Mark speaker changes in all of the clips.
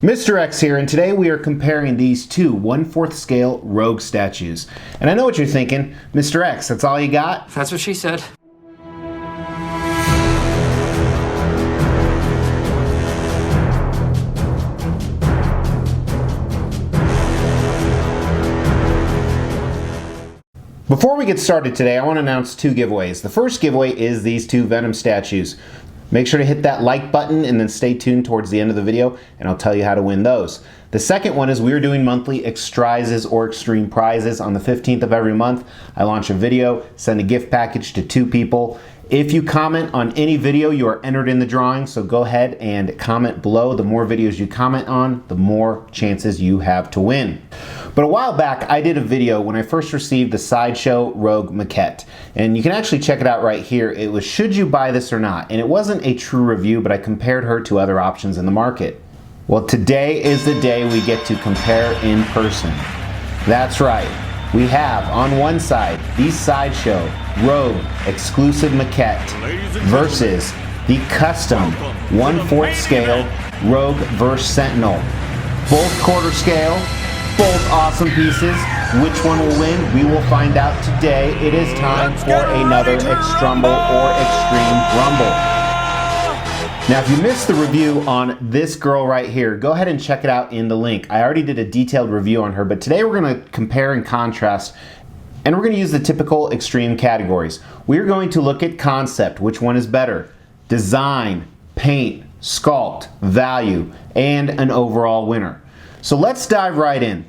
Speaker 1: Mr. X here, and today we are comparing these two 1/4 scale Rogue statues. And I know what you're thinking, Mr. X, that's all you got?
Speaker 2: That's what she said.
Speaker 1: Before we get started today, I want to announce two giveaways. The first giveaway is these two Venom statues. Make sure to hit that like button and then stay tuned towards the end of the video and I'll tell you how to win those. The second one is we're doing monthly Xtrizes or Extreme prizes. On the 15th of every month, I launch a video, send a gift package to 2 people. If you comment on any video, you are entered in the drawing, so go ahead and comment below. The more videos you comment on, the more chances you have to win. But a while back, I did a video when I first received the Sideshow Rogue Maquette. And you can actually check it out right here. It was, should you buy this or not? And it wasn't a true review, but I compared her to other options in the market. Well, today is the day we get to compare in person. That's right. We have on one side the Sideshow Rogue Exclusive Maquette versus the custom 1/4 scale Rogue vs. Sentinel. Both quarter scale, both awesome pieces. Which one will win? We will find out today. It is time for another Xtrumble or Xtreme Rumble. Now, if you missed the review on this girl right here, go ahead and check it out in the link. I already did a detailed review on her, but today we're going to compare and contrast, and we're going to use the typical Extreme categories. We're going to look at concept, which one is better, design, paint, sculpt, value, and an overall winner. So let's dive right in.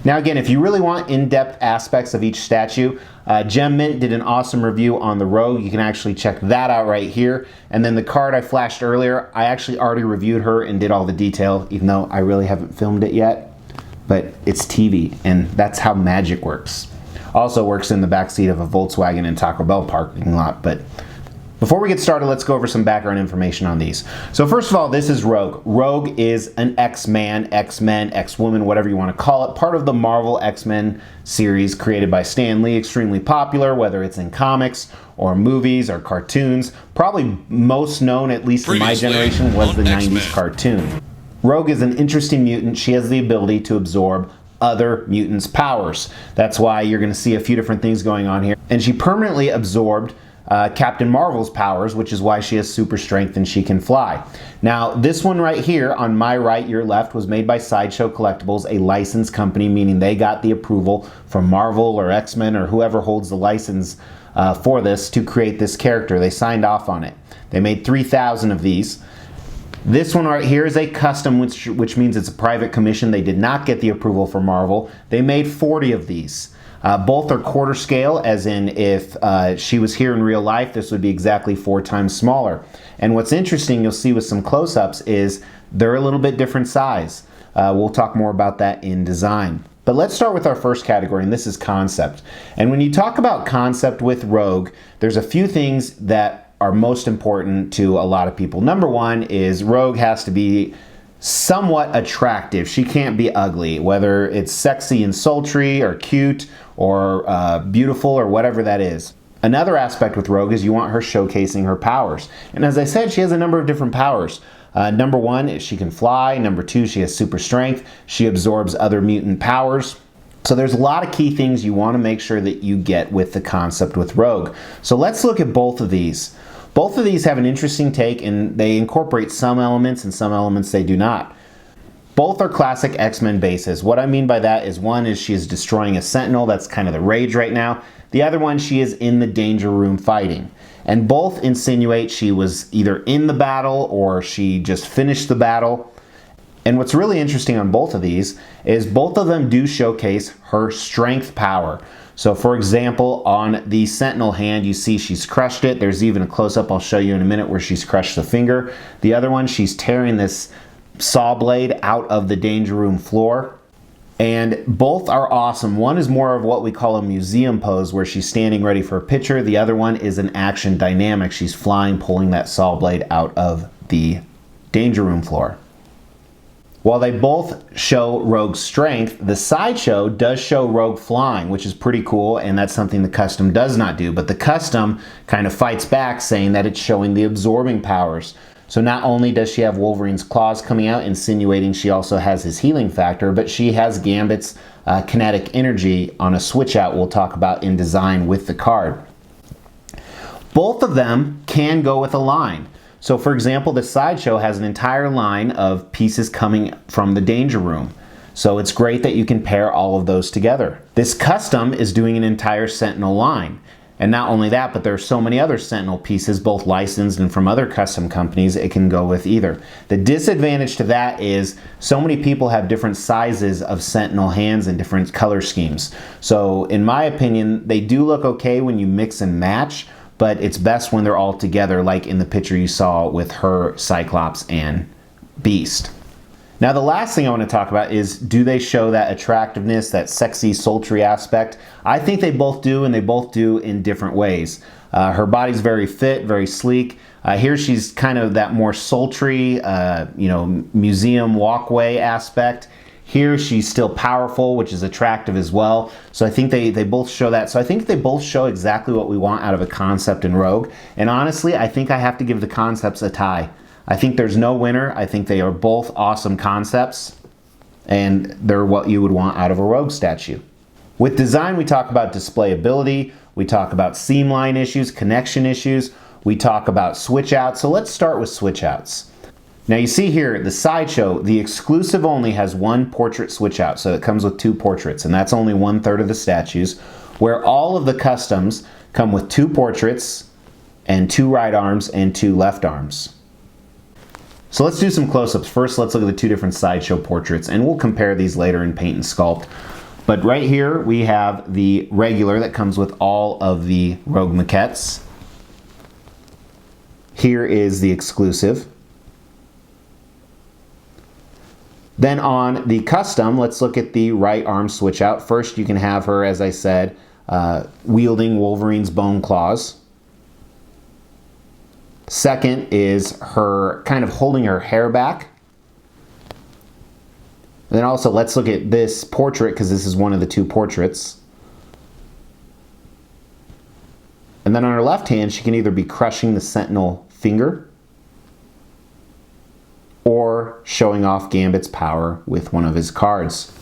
Speaker 1: Now again, if you really want in-depth aspects of each statue, Gem Mint did an awesome review on the Rogue. You can actually check that out right here. And then the card I flashed earlier, I actually already reviewed her and did all the detail, even though I really haven't filmed it yet. But it's TV, and that's how magic works. Also works in the backseat of a Volkswagen and Taco Bell parking lot. But before we get started, let's go over some background information on these. So first of all, this is Rogue. Rogue is an X-Man, X-Men, X-Woman, whatever you want to call it, part of the Marvel X-Men series created by Stan Lee, extremely popular, whether it's in comics or movies or cartoons. Probably most known, at least in my generation, was the 90s cartoon. Rogue is an interesting mutant. She has the ability to absorb other mutants' powers. That's why you're going to see a few different things going on here. And she permanently absorbed Captain Marvel's powers, which is why she has super strength and she can fly. Now, this one right here, on my right, your left, was made by Sideshow Collectibles, a licensed company, meaning they got the approval from Marvel or X-Men or whoever holds the license for this to create this character. They signed off on it. They made 3,000 of these. This one right here is a custom, which means it's a private commission. They did not get the approval from Marvel. They made 40 of these. Both are quarter scale, as in if she was here in real life, this would be exactly 4 times smaller. And what's interesting, you'll see with some close-ups, is they're a little bit different size. We'll talk more about that in design. But let's start with our first category, and this is concept. And when you talk about concept with Rogue, there's a few things that are most important to a lot of people. Number one is Rogue has to be somewhat attractive. She can't be ugly, whether it's sexy and sultry or cute or beautiful or whatever that is. Another aspect with Rogue is you want her showcasing her powers. And as I said, she has a number of different powers. Number one is she can fly. Number two, she has super strength. She absorbs other mutant powers. So there's a lot of key things you want to make sure that you get with the concept with Rogue. So let's look at both of these. Both of these have an interesting take, and they incorporate some elements and some elements they do not. Both are classic X-Men bases. What I mean by that is one is she is destroying a Sentinel. That's kind of the rage right now. The other one, she is in the danger room fighting. And both insinuate she was either in the battle or she just finished the battle. And what's really interesting on both of these is both of them do showcase her strength power. So for example, on the Sentinel hand, you see she's crushed it. There's even a close-up I'll show you in a minute where she's crushed the finger. The other one, she's tearing this saw blade out of the danger room floor. And both are awesome. One is more of what we call a museum pose where she's standing ready for a picture. The other one is an action dynamic. She's flying, pulling that saw blade out of the danger room floor. While they both show Rogue's strength, the Sideshow does show Rogue flying, which is pretty cool, and that's something the custom does not do. But the custom kind of fights back, saying that it's showing the absorbing powers. So not only does she have Wolverine's claws coming out, insinuating she also has his healing factor, but she has Gambit's kinetic energy on a switch out we'll talk about in design with the card. Both of them can go with a line. So for example, the Sideshow has an entire line of pieces coming from the Danger Room. So it's great that you can pair all of those together. This custom is doing an entire Sentinel line. And not only that, but there are so many other Sentinel pieces, both licensed and from other custom companies, it can go with either. The disadvantage to that is so many people have different sizes of Sentinel hands and different color schemes. So in my opinion, they do look okay when you mix and match, but it's best when they're all together, like in the picture you saw with her, Cyclops, and Beast. Now the last thing I want to talk about is, do they show that attractiveness, that sexy, sultry aspect? I think they both do, and they both do in different ways. Her body's very fit, very sleek. Here she's kind of that more sultry, museum walkway aspect. Here she's still powerful, which is attractive as well. So I think they both show that. So I think they both show exactly what we want out of a concept in Rogue. And honestly, I think I have to give the concepts a tie. I think there's no winner. I think they are both awesome concepts, and they're what you would want out of a Rogue statue. With design, we talk about displayability, we talk about seam line issues, connection issues, we talk about switch outs. So let's start with switch outs. Now you see here, the Sideshow, the exclusive only has one portrait switch out, so it comes with two portraits, and that's only 1/3 of the statues, where all of the customs come with two portraits and two right arms and two left arms. So let's do some close-ups. First, let's look at the two different Sideshow portraits, and we'll compare these later in paint and sculpt. But right here, we have the regular that comes with all of the Rogue maquettes. Here is the exclusive. Then on the custom, let's look at the right arm switch out. First, you can have her, as I said, wielding Wolverine's bone claws. Second is her kind of holding her hair back. And then also let's look at this portrait, because this is one of the two portraits. And then on her left hand, she can either be crushing the Sentinel finger or showing off Gambit's power with one of his cards.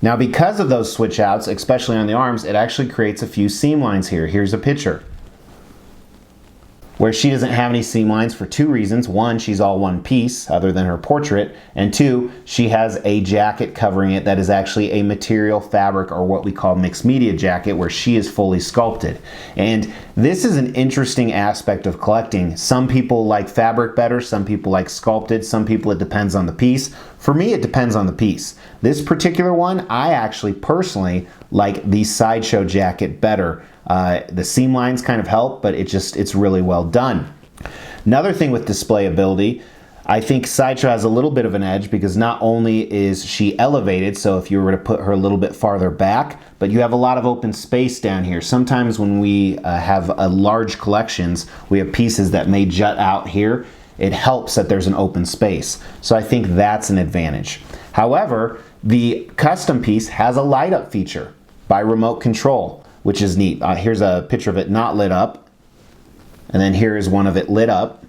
Speaker 1: Now because of those switch outs, especially on the arms, it actually creates a few seam lines here. Here's a picture where she doesn't have any seam lines for two reasons. One, she's all one piece other than her portrait, and two, she has a jacket covering it that is actually a material fabric, or what we call mixed media jacket, where she is fully sculpted. And this is an interesting aspect of collecting. Some people like fabric better, some people like sculpted, some people it depends on the piece. For me, it depends on the piece. This particular one, I actually personally like the Sideshow jacket better. The seam lines kind of help, but it's really well done. Another thing with displayability, I think Sideshow has a little bit of an edge, because not only is she elevated, so if you were to put her a little bit farther back, but you have a lot of open space down here. Sometimes when we have large collections, we have pieces that may jut out here. It helps that there's an open space. So I think that's an advantage. However, the custom piece has a light up feature by remote control, which is neat. Here's a picture of it not lit up, and then here is one of it lit up.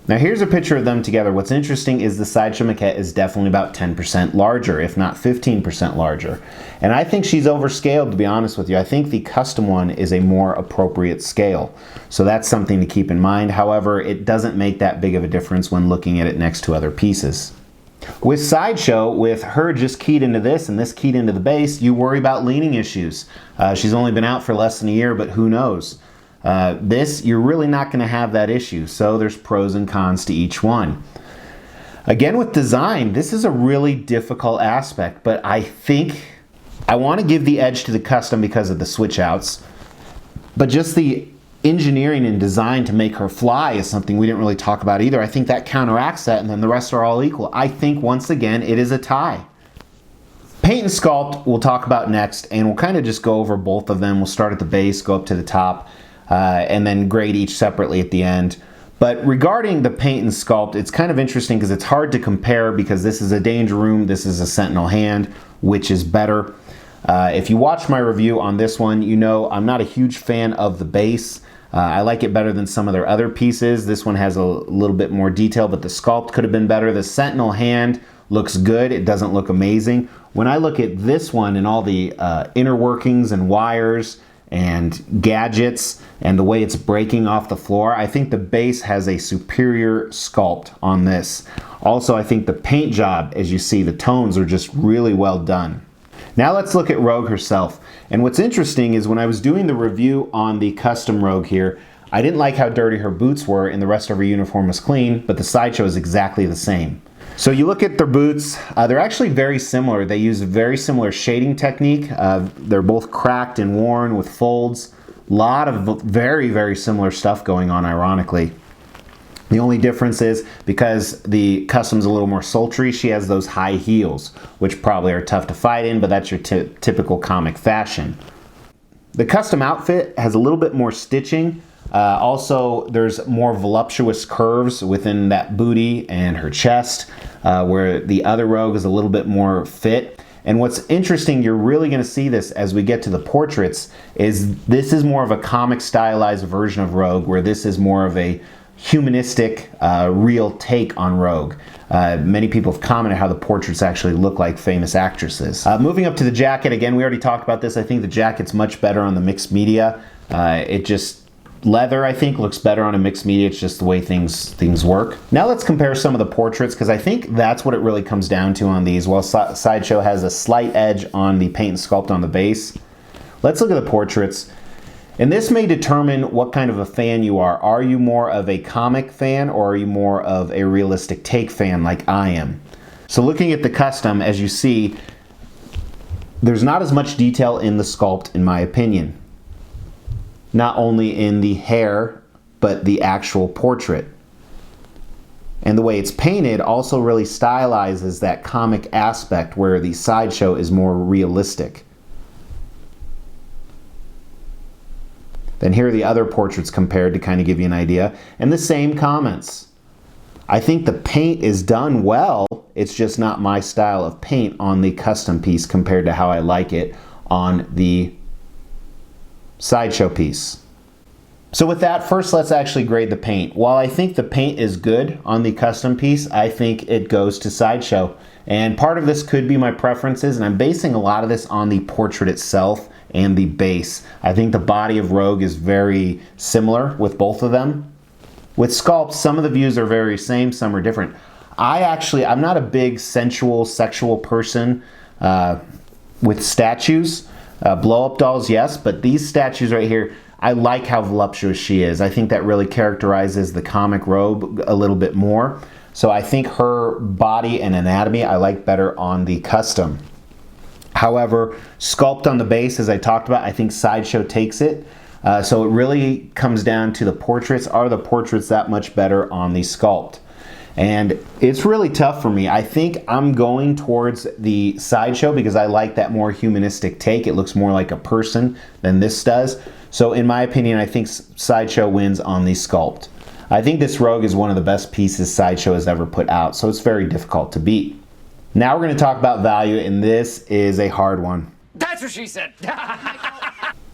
Speaker 1: Now here's a picture of them together. What's interesting is the Sideshow maquette is definitely about 10% larger, if not 15% larger. And I think she's overscaled, to be honest with you. I think the custom one is a more appropriate scale. So that's something to keep in mind. However, it doesn't make that big of a difference when looking at it next to other pieces. With Sideshow, with her just keyed into this and this keyed into the base, you worry about leaning issues. She's only been out for less than a year, but who knows? This, you're really not going to have that issue. So there's pros and cons to each one. Again, with design, this is a really difficult aspect, but I think I want to give the edge to the custom because of the switch outs, but just the engineering and design to make her fly is something we didn't really talk about either. I think that counteracts that, and then the rest are all equal. I think, once again, it is a tie. Paint and sculpt we'll talk about next, and we'll kind of just go over both of them. We'll start at the base, go up to the top, and then grade each separately at the end. But regarding the paint and sculpt, it's kind of interesting because it's hard to compare, because this is a Danger Room, this is a Sentinel hand, which is better. If you watch my review on this one, you know I'm not a huge fan of the base. I like it better than some of their other pieces. This one has a little bit more detail, but the sculpt could have been better. The Sentinel hand looks good. It doesn't look amazing. When I look at this one and all the inner workings and wires and gadgets and the way it's breaking off the floor, I think the base has a superior sculpt on this. Also, I think the paint job, as you see, the tones are just really well done. Now let's look at Rogue herself. And what's interesting is when I was doing the review on the custom Rogue here, I didn't like how dirty her boots were and the rest of her uniform was clean, but the Sideshow is exactly the same. So you look at their boots, they're actually very similar. They use a very similar shading technique. They're both cracked and worn with folds. A lot of very, very similar stuff going on, ironically. The only difference is because the custom's a little more sultry, she has those high heels, which probably are tough to fight in, but that's your typical comic fashion. The custom outfit has a little bit more stitching. Also, there's more voluptuous curves within that booty and her chest, where the other Rogue is a little bit more fit. And what's interesting, you're really going to see this as we get to the portraits, is this is more of a comic stylized version of Rogue, where this is more of a humanistic, real take on Rogue. Many people have commented how the portraits actually look like famous actresses. Moving up to the jacket, again, we already talked about this. I think the jacket's much better on the mixed media. Leather, I think, looks better on a mixed media. It's just the way things work. Now let's compare some of the portraits, because I think that's what it really comes down to on these. While Sideshow has a slight edge on the paint and sculpt on the base, let's look at the portraits. And this may determine what kind of a fan you are. Are you more of a comic fan, or are you more of a realistic take fan like I am? So looking at the custom, as you see, there's not as much detail in the sculpt, in my opinion. Not only in the hair, but the actual portrait. And the way it's painted also really stylizes that comic aspect, where the Sideshow is more realistic. Then here are the other portraits compared to kind of give you an idea. And the same comments. I think the paint is done well. It's just not my style of paint on the custom piece compared to how I like it on the Sideshow piece. So with that, first let's actually grade the paint. While I think the paint is good on the custom piece, I think it goes to Sideshow. And part of this could be my preferences, and I'm basing a lot of this on the portrait itself and the base. I think the body of Rogue is very similar with both of them. With sculpts, some of the views are very same, some are different. I'm not a big sensual, sexual person with statues. Blow-up dolls, yes, but these statues right here, I like how voluptuous she is. I think that really characterizes the comic Rogue a little bit more. So I think her body and anatomy I like better on the custom. However, sculpt on the base, as I talked about, I think Sideshow takes it. So it really comes down to the portraits. Are the portraits that much better on the sculpt? And it's really tough for me. I think I'm going towards the Sideshow because I like that more humanistic take. It looks more like a person than this does. So in my opinion, I think Sideshow wins on the sculpt. I think this Rogue is one of the best pieces Sideshow has ever put out, so it's very difficult to beat. Now we're going to talk about value, and this is a hard one.
Speaker 2: That's what she said.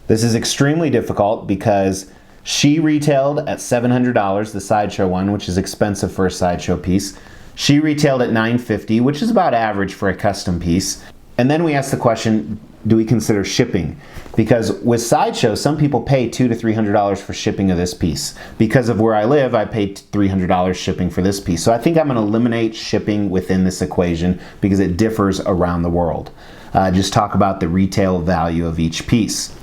Speaker 1: This is extremely difficult because she retailed at $700, the Sideshow one, which is expensive for a Sideshow piece. She retailed at $950, which is about average for a custom piece. And then we asked the question, do we consider shipping? Because with Sideshow, some people pay $200 to $300 for shipping of this piece. Because of where I live, I paid $300 shipping for this piece. So I think I'm going to eliminate shipping within this equation because it differs around the world. Just talk about the retail value of each piece.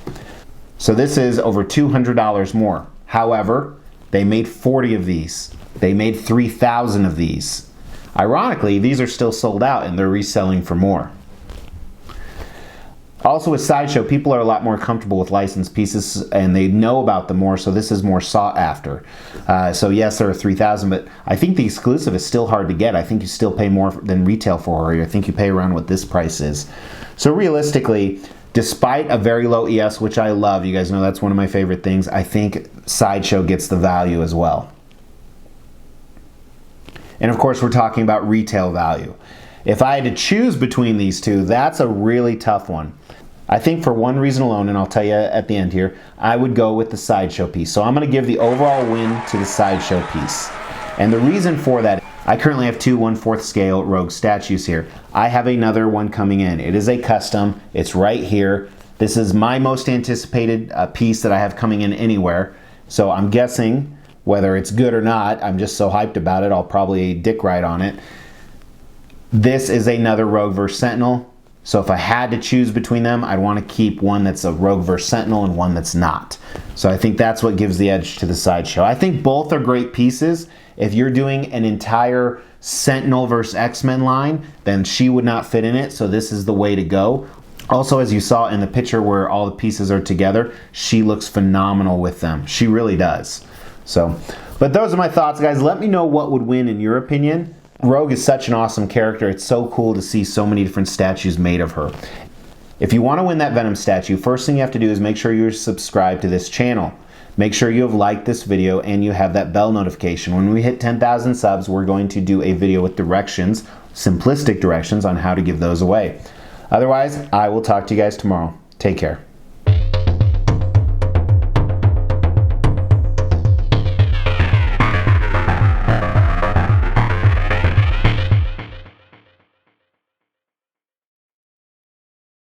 Speaker 1: So this is over $200 more. However, they made 40 of these. They made 3,000 of these. Ironically, these are still sold out and they're reselling for more. Also with Sideshow, people are a lot more comfortable with licensed pieces and they know about them more, so this is more sought after. So yes, there are 3,000, but I think the exclusive is still hard to get. I think you still pay more than retail for her. I think you pay around what this price is. So realistically, despite a very low ES, which I love, you guys know that's one of my favorite things, I think Sideshow gets the value as well. And of course, we're talking about retail value. If I had to choose between these two, that's a really tough one. I think for one reason alone, and I'll tell you at the end here, I would go with the Sideshow piece. So I'm going to give the overall win to the Sideshow piece. And the reason for that, I currently have two 1/4 scale Rogue statues here. I have another one coming in. It is a custom. It's right here. This is my most anticipated piece that I have coming in anywhere. So I'm guessing whether it's good or not, I'm just so hyped about it, I'll probably dick ride on it. This is another Rogue vs. Sentinel. So if I had to choose between them, I'd want to keep one that's a Rogue vs. Sentinel and one that's not. So I think that's what gives the edge to the Sideshow. I think both are great pieces. If you're doing an entire Sentinel vs. X-Men line, then she would not fit in it, so this is the way to go. Also, as you saw in the picture where all the pieces are together, she looks phenomenal with them. She really does. So, but those are my thoughts, guys. Let me know what would win in your opinion. Rogue is such an awesome character. It's so cool to see so many different statues made of her. If you want to win that Venom statue, first thing you have to do is make sure you're subscribed to this channel. Make sure you have liked this video and you have that bell notification. When we hit 10,000 subs, we're going to do a video with directions, simplistic directions on how to give those away. Otherwise, I will talk to you guys tomorrow. Take care.